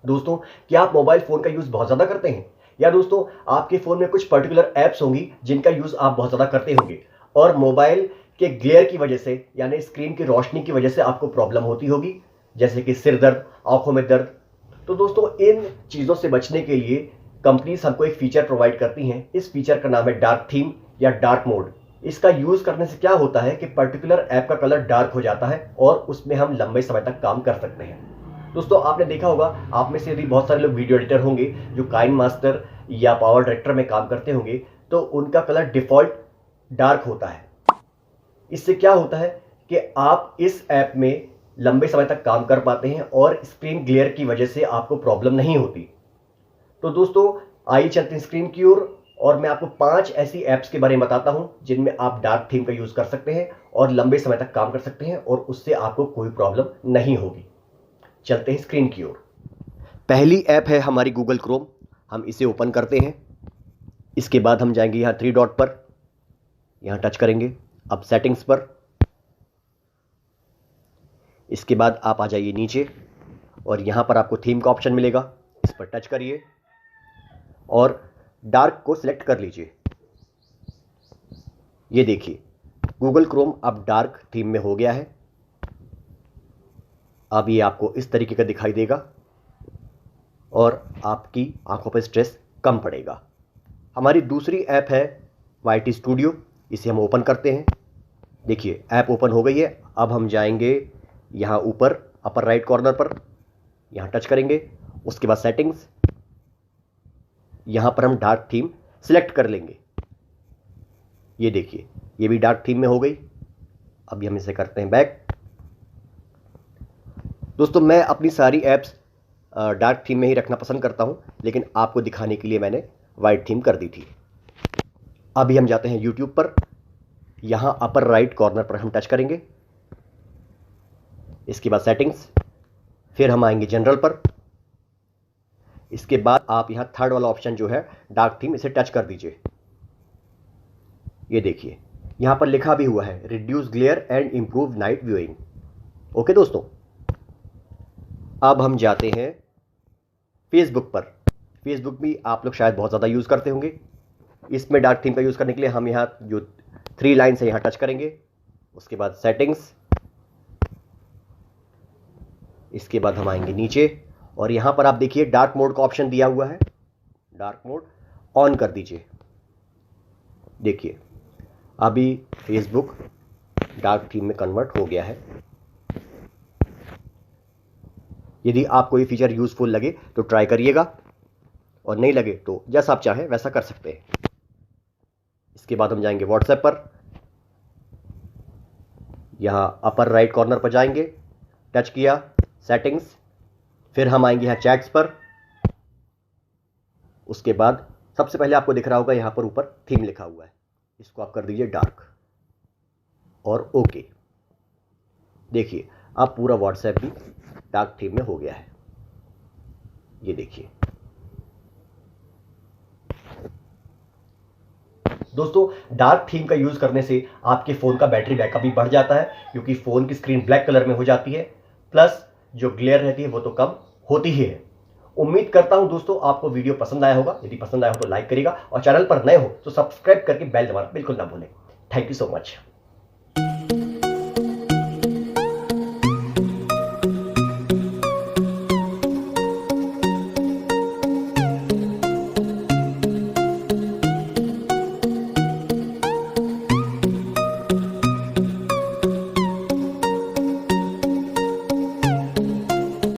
दोस्तों, क्या आप मोबाइल फ़ोन का यूज़ बहुत ज़्यादा करते हैं? या दोस्तों, आपके फ़ोन में कुछ पर्टिकुलर ऐप्स होंगी जिनका यूज़ आप बहुत ज़्यादा करते होंगे और मोबाइल के ग्लेयर की वजह से यानी स्क्रीन की रोशनी की वजह से आपको प्रॉब्लम होती होगी, जैसे कि सिर दर्द, आँखों में दर्द। तो दोस्तों, इन चीज़ों से बचने के लिए कंपनीज़ हमको एक फ़ीचर प्रोवाइड करती हैं। इस फ़ीचर का नाम है डार्क थीम या डार्क मोड। इसका यूज़ करने से क्या होता है कि पर्टिकुलर ऐप का कलर डार्क हो जाता है और उसमें हम लंबे समय तक काम कर सकते हैं। दोस्तों, आपने देखा होगा, आप में से यदि बहुत सारे लोग वीडियो एडिटर होंगे जो काइन मास्टर या पावर डायरेक्टर में काम करते होंगे, तो उनका कलर डिफ़ॉल्ट डार्क होता है। इससे क्या होता है कि आप इस ऐप में लंबे समय तक काम कर पाते हैं और स्क्रीन ग्लेयर की वजह से आपको प्रॉब्लम नहीं होती। तो दोस्तों, आइए चलते हैं स्क्रीन की ओर और मैं आपको 5 ऐसी ऐप्स के बारे में बताता हूं जिनमें आप डार्क थीम का यूज़ कर सकते हैं और लंबे समय तक काम कर सकते हैं और उससे आपको कोई प्रॉब्लम नहीं होगी। चलते हैं स्क्रीन की ओर। पहली ऐप है हमारी गूगल क्रोम। हम इसे ओपन करते हैं। इसके बाद हम जाएंगे यहाँ 3 डॉट पर, यहाँ टच करेंगे। अब सेटिंग्स पर, इसके बाद आप आ जाइए नीचे और यहाँ पर आपको थीम का ऑप्शन मिलेगा। इस पर टच करिए और डार्क को सिलेक्ट कर लीजिए। ये देखिए, गूगल क्रोम अब डार्क थीम में हो गया है। अब ये आपको इस तरीके का दिखाई देगा और आपकी आंखों पर स्ट्रेस कम पड़ेगा। हमारी दूसरी ऐप है वाईटी स्टूडियो। इसे हम ओपन करते हैं। देखिए, ऐप ओपन हो गई है। अब हम जाएंगे यहाँ ऊपर अपर राइट कॉर्नर पर, यहाँ टच करेंगे। उसके बाद सेटिंग्स, यहाँ पर हम डार्क थीम सिलेक्ट कर लेंगे। ये देखिए, ये भी डार्क थीम में हो गई। अभी हम इसे करते हैं बैक। दोस्तों, मैं अपनी सारी ऐप्स डार्क थीम में ही रखना पसंद करता हूँ, लेकिन आपको दिखाने के लिए मैंने वाइट थीम कर दी थी। अभी हम जाते हैं यूट्यूब पर। यहाँ अपर राइट कॉर्नर पर हम टच करेंगे। इसके बाद सेटिंग्स, फिर हम आएंगे जनरल पर। इसके बाद आप यहाँ थर्ड वाला ऑप्शन जो है डार्क थीम, इसे टच कर दीजिए। ये देखिए, यहाँ पर लिखा भी हुआ है reduce glare and improve night viewing. Okay दोस्तों, अब हम जाते हैं फेसबुक पर। फेसबुक भी आप लोग शायद बहुत ज़्यादा यूज़ करते होंगे। इसमें डार्क थीम का यूज़ करने के लिए हम यहाँ जो 3 लाइन है यहाँ टच करेंगे। उसके बाद सेटिंग्स, इसके बाद हम आएंगे नीचे और यहाँ पर आप देखिए डार्क मोड का ऑप्शन दिया हुआ है। डार्क मोड ऑन कर दीजिए। देखिए, अभी फेसबुक डार्क थीम में कन्वर्ट हो गया है। यदि आपको ये फीचर यूज़फुल लगे तो ट्राई करिएगा और नहीं लगे तो जैसा आप चाहें वैसा कर सकते हैं। इसके बाद हम जाएंगे व्हाट्सएप पर। यहाँ अपर राइट कॉर्नर पर जाएंगे, टच किया, सेटिंग्स, फिर हम आएंगे यहाँ चैट्स पर। उसके बाद सबसे पहले आपको दिख रहा होगा यहाँ पर ऊपर थीम लिखा हुआ है, इसको आप कर दीजिए डार्क और ओके। देखिए, अब पूरा व्हाट्सएप भी डार्क थीम में हो गया है। ये देखिए दोस्तों, डार्क थीम का यूज़ करने से आपके फ़ोन का बैटरी बैकअप भी बढ़ जाता है, क्योंकि फ़ोन की स्क्रीन ब्लैक कलर में हो जाती है, प्लस जो ग्लेयर रहती है वो तो कम होती ही है। उम्मीद करता हूं दोस्तों आपको वीडियो पसंद आया होगा। यदि पसंद आया हो तो लाइक करिएगा और चैनल पर नए हो तो सब्सक्राइब करके बेल दबाना बिल्कुल ना भूलें। Thank you so much.